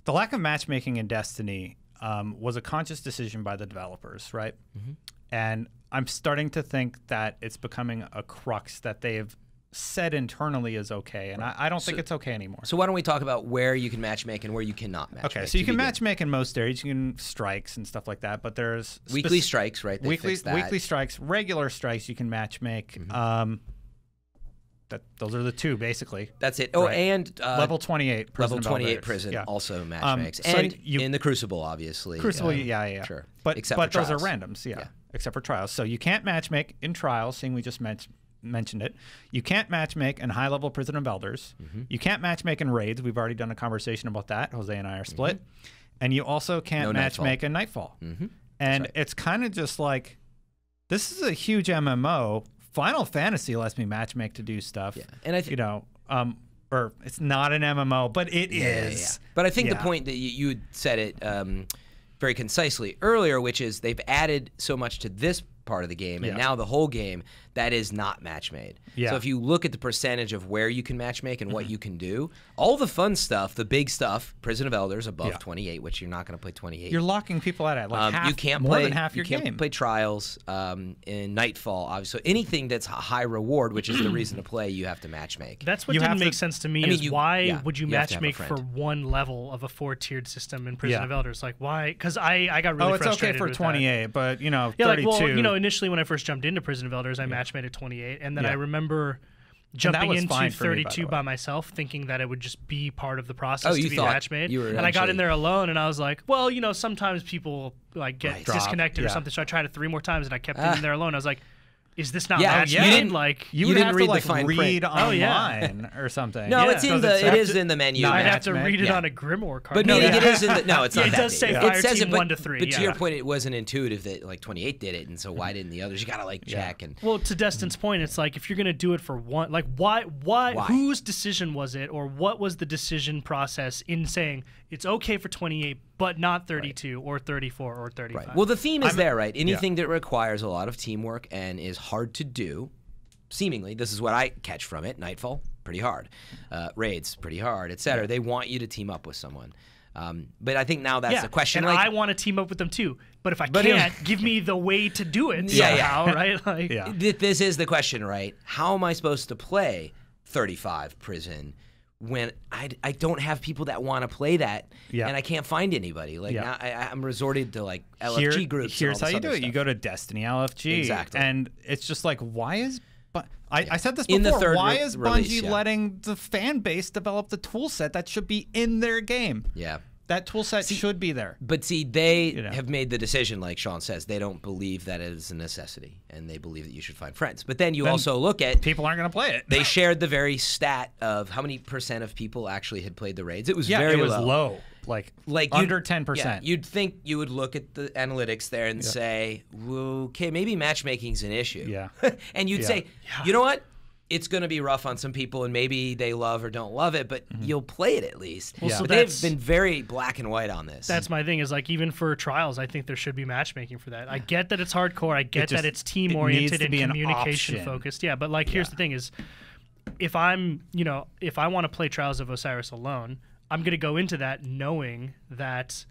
the lack of matchmaking in Destiny was a conscious decision by the developers, right? And I'm starting to think that it's becoming a crux that they've said internally is okay, and I don't think it's okay anymore. So why don't we talk about where you can matchmake and where you cannot matchmake? Okay, so you can matchmake in most areas. You can strikes and stuff like that, but there's weekly strikes, right? They fixed that. Weekly strikes, regular strikes you can matchmake. Those are the two basically. That's it. Oh, right. And level 28 prison. Level 28 prison also matchmakes, so and in the Crucible, obviously. Crucible, yeah, sure. But except for those trials. are randoms, yeah, except for trials. So you can't matchmake in trials, seeing we just mentioned it. You can't matchmake in high-level Prison of Elders. You can't matchmake in raids. We've already done a conversation about that. Jose and I are split. And you also can't matchmake in Nightfall. And it's kind of just like, this is a huge MMO. Final Fantasy lets me matchmake to do stuff. And I think, or it's not an MMO, but it is. But I think the point that you had said it very concisely earlier, which is they've added so much to this part of the game, and now the whole game that is not match made. So if you look at the percentage of where you can match make and what you can do, all the fun stuff, the big stuff, Prison of Elders above 28, which you're not going to play 28. You're locking people out at like half, you can't more play, than half your game. You can't play Trials in Nightfall, obviously. So anything that's high reward, which is the reason to play, you have to match make. That's what didn't make sense to me. Why would you match make for one level of a 4-tiered system in Prison of Elders? Like why? Because I got really frustrated. It's okay for 28, but 32. Like, well, initially when I first jumped into Prison of Elders, I match made at 28, and then I rember jumping into 32 by myself, thinking that it would just be part of the process to be match made. And I got in there alone, and I was like, well, sometimes people like get disconnected or something. So I tried it 3 more times, and I kept in there alone. I was like, is this not match made? Like you would have to like read online or something. No, it's in the. It is in the menu. I'd have to read it on a Grimoire card. But meaning it is in the. No, it's not. It does say Fireteam 1 to 3. But to your point, it wasn't intuitive that like 28 did it, and so why didn't the others? You gotta like check and. Well, to Destin's point, it's like if you're gonna do it for one, like why? Whose decision was it, or what was the decision process in saying it's okay for 28, but not 32 or 34 or 35? Right. Well, the theme is there, right? Anything that requires a lot of teamwork and is hard to do. Seemingly, this is what I catch from it. Nightfall, pretty hard. Raids, pretty hard, etc. They want you to team up with someone. But I think now that's the question. And I want to team up with them too. But if I can't, give me the way to do it somehow, right? Like, this is the question, right? How am I supposed to play 35 Prison when I don't have people that want to play that, and I can't find anybody? Like now I'm resorted to like LFG groups. Here's how you do it. Stuff. You go to Destiny LFG. Exactly. And it's just like, why is... I said this before. Why is Bungie letting the fan base develop the tool set that should be in their game? Yeah. That tool set should be there. But see, they have made the decision, like Sean says, they don't believe that it is a necessity, and they believe that you should find friends. But then you also look at... People aren't going to play it. They shared the very stat of how many % of people actually had played the raids. It was very low. It was low. Like under 10%. Yeah, you'd think you would look at the analytics there and say, okay, maybe matchmaking's an issue. Yeah. And you'd say, you know what? It's going to be rough on some people, and maybe they love or don't love it, but you'll play it at least. Well, so but they've been very black and white on this. That's my thing, is like even for trials, I think there should be matchmaking for that. I get that it's hardcore. I get that it's team-oriented and communication-focused. Yeah, but like here's the thing is, if I'm, if I want to play Trials of Osiris alone, I'm going to go into that knowing that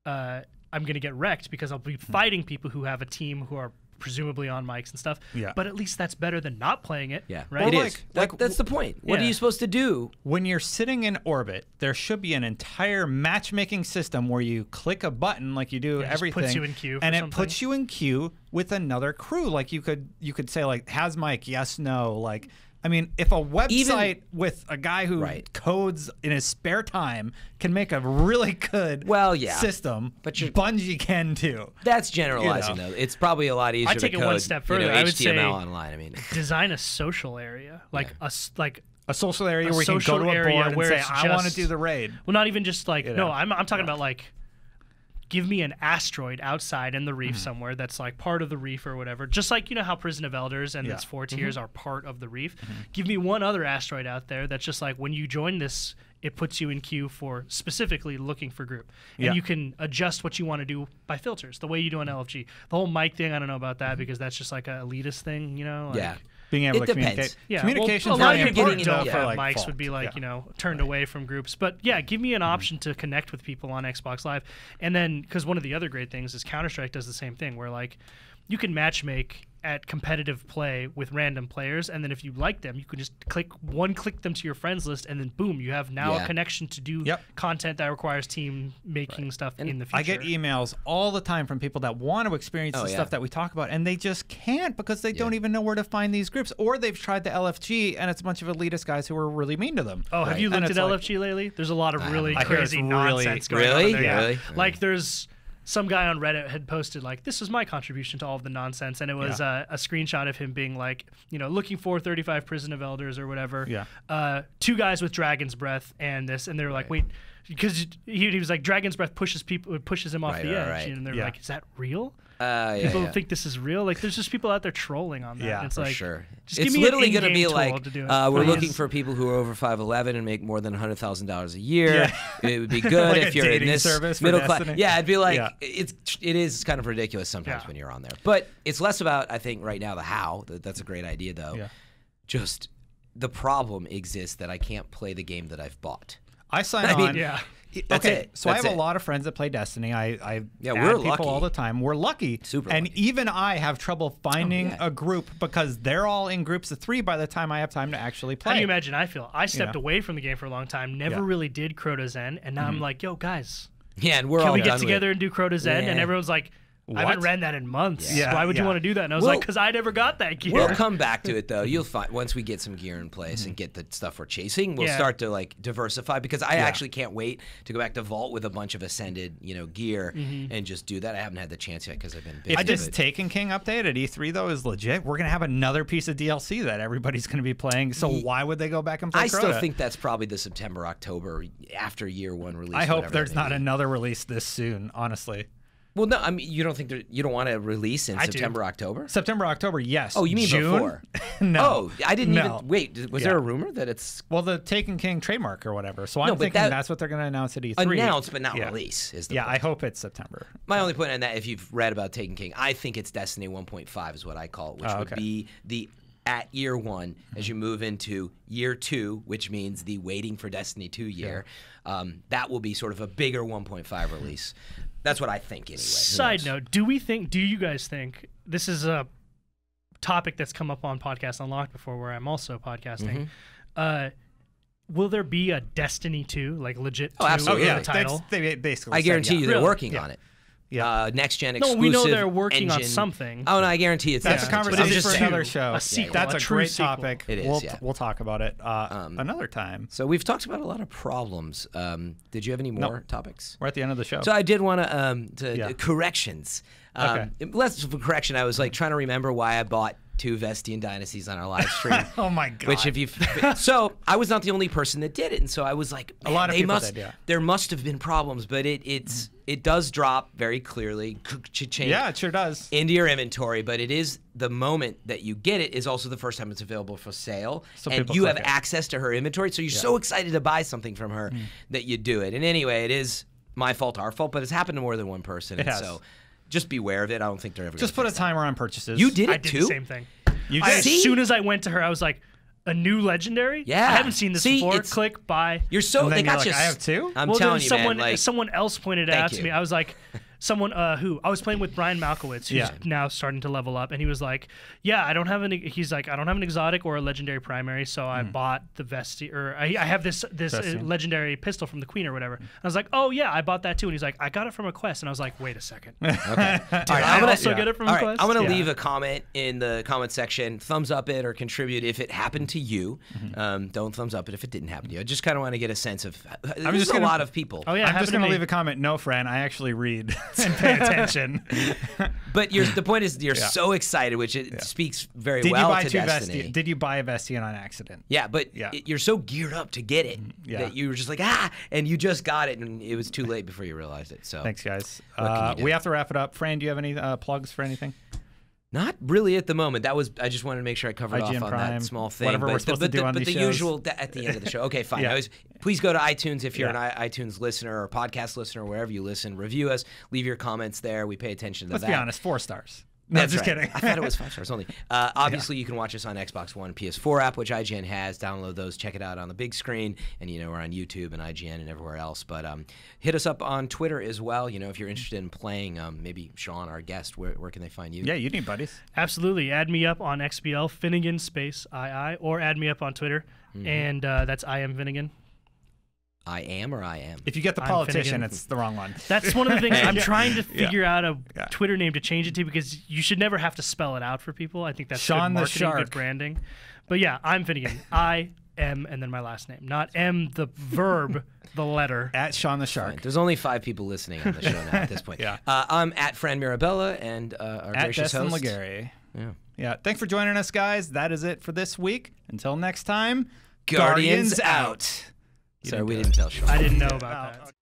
I'm going to get wrecked because I'll be fighting people who have a team who are presumably on mics and stuff. Yeah. But at least that's better than not playing it. Yeah. Right? Well, it is. That's the point. What are you supposed to do? When you're sitting in orbit, there should be an entire matchmaking system where you click a button like you do everything. It puts you in queue for and something. It puts you in queue with another crew. Like you could say like, has mic, yes, no. Like, I mean, if a website with a guy who codes in his spare time can make a really good system, but Bungie can too. That's generalizing, though. It's probably a lot easier to code. I take it one step further. I would say HTML online. I mean, design a social area, like a social area where you can go to a board and say, I want to do the raid. Well, not even just like no, I'm talking about like, give me an asteroid outside in the reef somewhere that's like part of the reef or whatever. Just like, how Prison of Elders and its 4 tiers are part of the reef. Give me one other asteroid out there that's just like when you join this, it puts you in queue for specifically looking for group. And you can adjust what you want to do by filters, the way you do on LFG. The whole mic thing, I don't know about that because that's just like an elitist thing, Like, Being able it to depends. communicate. Yeah, Communication a lot of people important don't for have like mics fault. would be like, Yeah. turned away from groups. But yeah, give me an option to connect with people on Xbox Live. And then, because one of the other great things is Counter-Strike does the same thing, where like you can matchmake at competitive play with random players, and then if you like them, you can just click them to your friends list, and then boom, you have now a connection to do content that requires team making stuff in the future. I get emails all the time from people that want to experience the stuff that we talk about, and they just can't because they don't even know where to find these groups, or they've tried the LFG, and it's a bunch of elitist guys who are really mean to them. Oh, have you looked at LFG lately? There's a lot of really crazy nonsense going on there. Really? Like there's some guy on Reddit had posted like, this is my contribution to all of the nonsense, and it was a screenshot of him being like, looking for 35 Prison of Elders or whatever. Yeah. 2 guys with Dragon's Breath and this, and they were like, wait, because he was like, Dragon's Breath pushes him off the edge, and they're like, is that real? People think this is real. Like, there's just people out there trolling on that. Yeah, it's for like, sure. Just It's give me literally going to be like, we're looking for people who are over 5'11" and make more than $100,000 a year. Yeah. It would be good Like if you're in this middle class. Yeah, it'd be like it is kind of ridiculous sometimes when you're on there. But it's less about, I think, right now the how. That's a great idea though. Yeah. Just the problem exists that I can't play the game that I've bought. I sign on. Okay, so I have a lot of friends that play Destiny. I add we're people lucky. all the time. We're lucky. Super and lucky. even I have trouble finding a group because they're all in groups of 3 by the time I have time to actually play. How do you imagine I feel? I stepped away from the game for a long time, never really did Crota Zen, and now I'm like, yo, guys. Yeah, and we're can all we done get together and do Crota Zen? And everyone's like, I haven't ran that in months. Yeah. Why would you want to do that? And I was like, because I never got that gear. We'll come back to it though. You'll find once we get some gear in place and get the stuff we're chasing, we'll start to like diversify. Because I actually can't wait to go back to Vault with a bunch of Ascended, gear and just do that. I haven't had the chance yet because I've been busy. I just Taken King update at E3 though is legit. We're gonna have another piece of DLC that everybody's gonna be playing. So why would they go back and play? I still think that's probably the September, October after year 1 release. I hope there's not another release this soon. Honestly. Well, no, I mean, you don't think you don't want to release in September, October? September, October, yes. Oh, you mean June? before? No. Oh, I didn't even wait. Was there a rumor that it's the Taken King trademark or whatever? So I'm thinking that's what they're going to announce at E3. Announce, but not release. Is the point. I hope it's September. My only point on that, if you've read about Taken King, I think it's Destiny 1.5 is what I call it, which would be the at year 1 as you move into year 2, which means the waiting for Destiny 2 year. That will be sort of a bigger 1.5 release. That's what I think anyway. Side note, do you guys think, this is a topic that's come up on Podcast Unlocked before where I'm also podcasting, will there be a Destiny 2, like legit 2 title? They basically I guarantee you they're working on it. Next gen exclusive. No, we know they're working on something. Oh no, I guarantee it's that's a conversation for another show. A sequel, that's a great topic. It is. We'll talk about it another time. So we've talked about a lot of problems. Did you have any more topics? We're at the end of the show. So I did want to corrections. Less of a correction. I was like trying to remember why I bought 2 Vestian Dynasties on our live stream. Oh my god! Which if you so I was not the only person that did it, and so I was like, a lot of people did. There must have been problems, but it does drop very clearly. Yeah, it sure does. Into your inventory, but it is the moment that you get it is also the first time it's available for sale, and you have access to her inventory. So you're so excited to buy something from her that you do it. And anyway, it is my fault, our fault, but it's happened to more than one person. It has. So just beware of it. I don't think they're ever just put a timer on purchases. You did it I did too? the same thing. You did? As soon as I went to her, I was like, a new legendary? Yeah. I haven't seen this before. Click, buy. You're so they got you. I have 2? I'm telling you, someone, man. Like, someone else pointed it out to me. I was like, someone who I was playing with Brian Malkowitz, who's now starting to level up, and he was like, "Yeah, I don't have an exotic or a legendary primary, so I bought the Vesti, or I have this legendary pistol from the Queen or whatever." And I was like, "Oh yeah, I bought that too." And he's like, "I got it from a quest," and I was like, "Wait a second, okay, did I also get it from a quest?" I'm gonna leave a comment in the comment section. Thumbs up it or contribute if it happened to you. Don't thumbs up it if it didn't happen to you. I just kind of want to get a sense of. There's a lot of people. Oh yeah, I'm just gonna leave a comment. No, Fran, I actually read. And pay attention. But the point is you're so excited, which it speaks very well to Destiny. Did you buy a Vestian on accident? Yeah, but you're so geared up to get it that you were just like, and you just got it, and it was too late before you realized it. So thanks, guys. We have to wrap it up. Fran, do you have any plugs for anything? Not really at the moment. I just wanted to make sure I covered IGN off on that small thing. Whatever we're supposed to do on these shows. But the usual at the end of the show. Okay, fine. Please go to iTunes if you're an iTunes listener or podcast listener, wherever you listen. Review us. Leave your comments there. We pay attention to that. Let's be honest, 4 stars. No, just kidding. I thought it was 5 stars only. Obviously, you can watch us on Xbox One, PS4 app, which IGN has. Download those, check it out on the big screen, and we're on YouTube and IGN and everywhere else. But hit us up on Twitter as well. If you're interested in playing, maybe Sean, our guest, where can they find you? Yeah, you need buddies. Absolutely. Add me up on XBL, Finnegan space II, or add me up on Twitter, and that's I am Finnegan. I am or I am? If you get the politician, it's the wrong one. That's one of the things I'm trying to figure out a Twitter name to change it to, because you should never have to spell it out for people. I think that's Sean good marketing, the Shark. good branding. But yeah, I'm Finnegan. I am, and then my last name. Not M, the verb, the letter. At Sean the Shark. Fine. There's only 5 people listening on the show now at this point. I'm at Fran Mirabella, and our gracious host. At Destin Legary. Yeah. Thanks for joining us, guys. That is it for this week. Until next time, Guardians out. Sorry, we didn't tell Sean. I didn't know about that.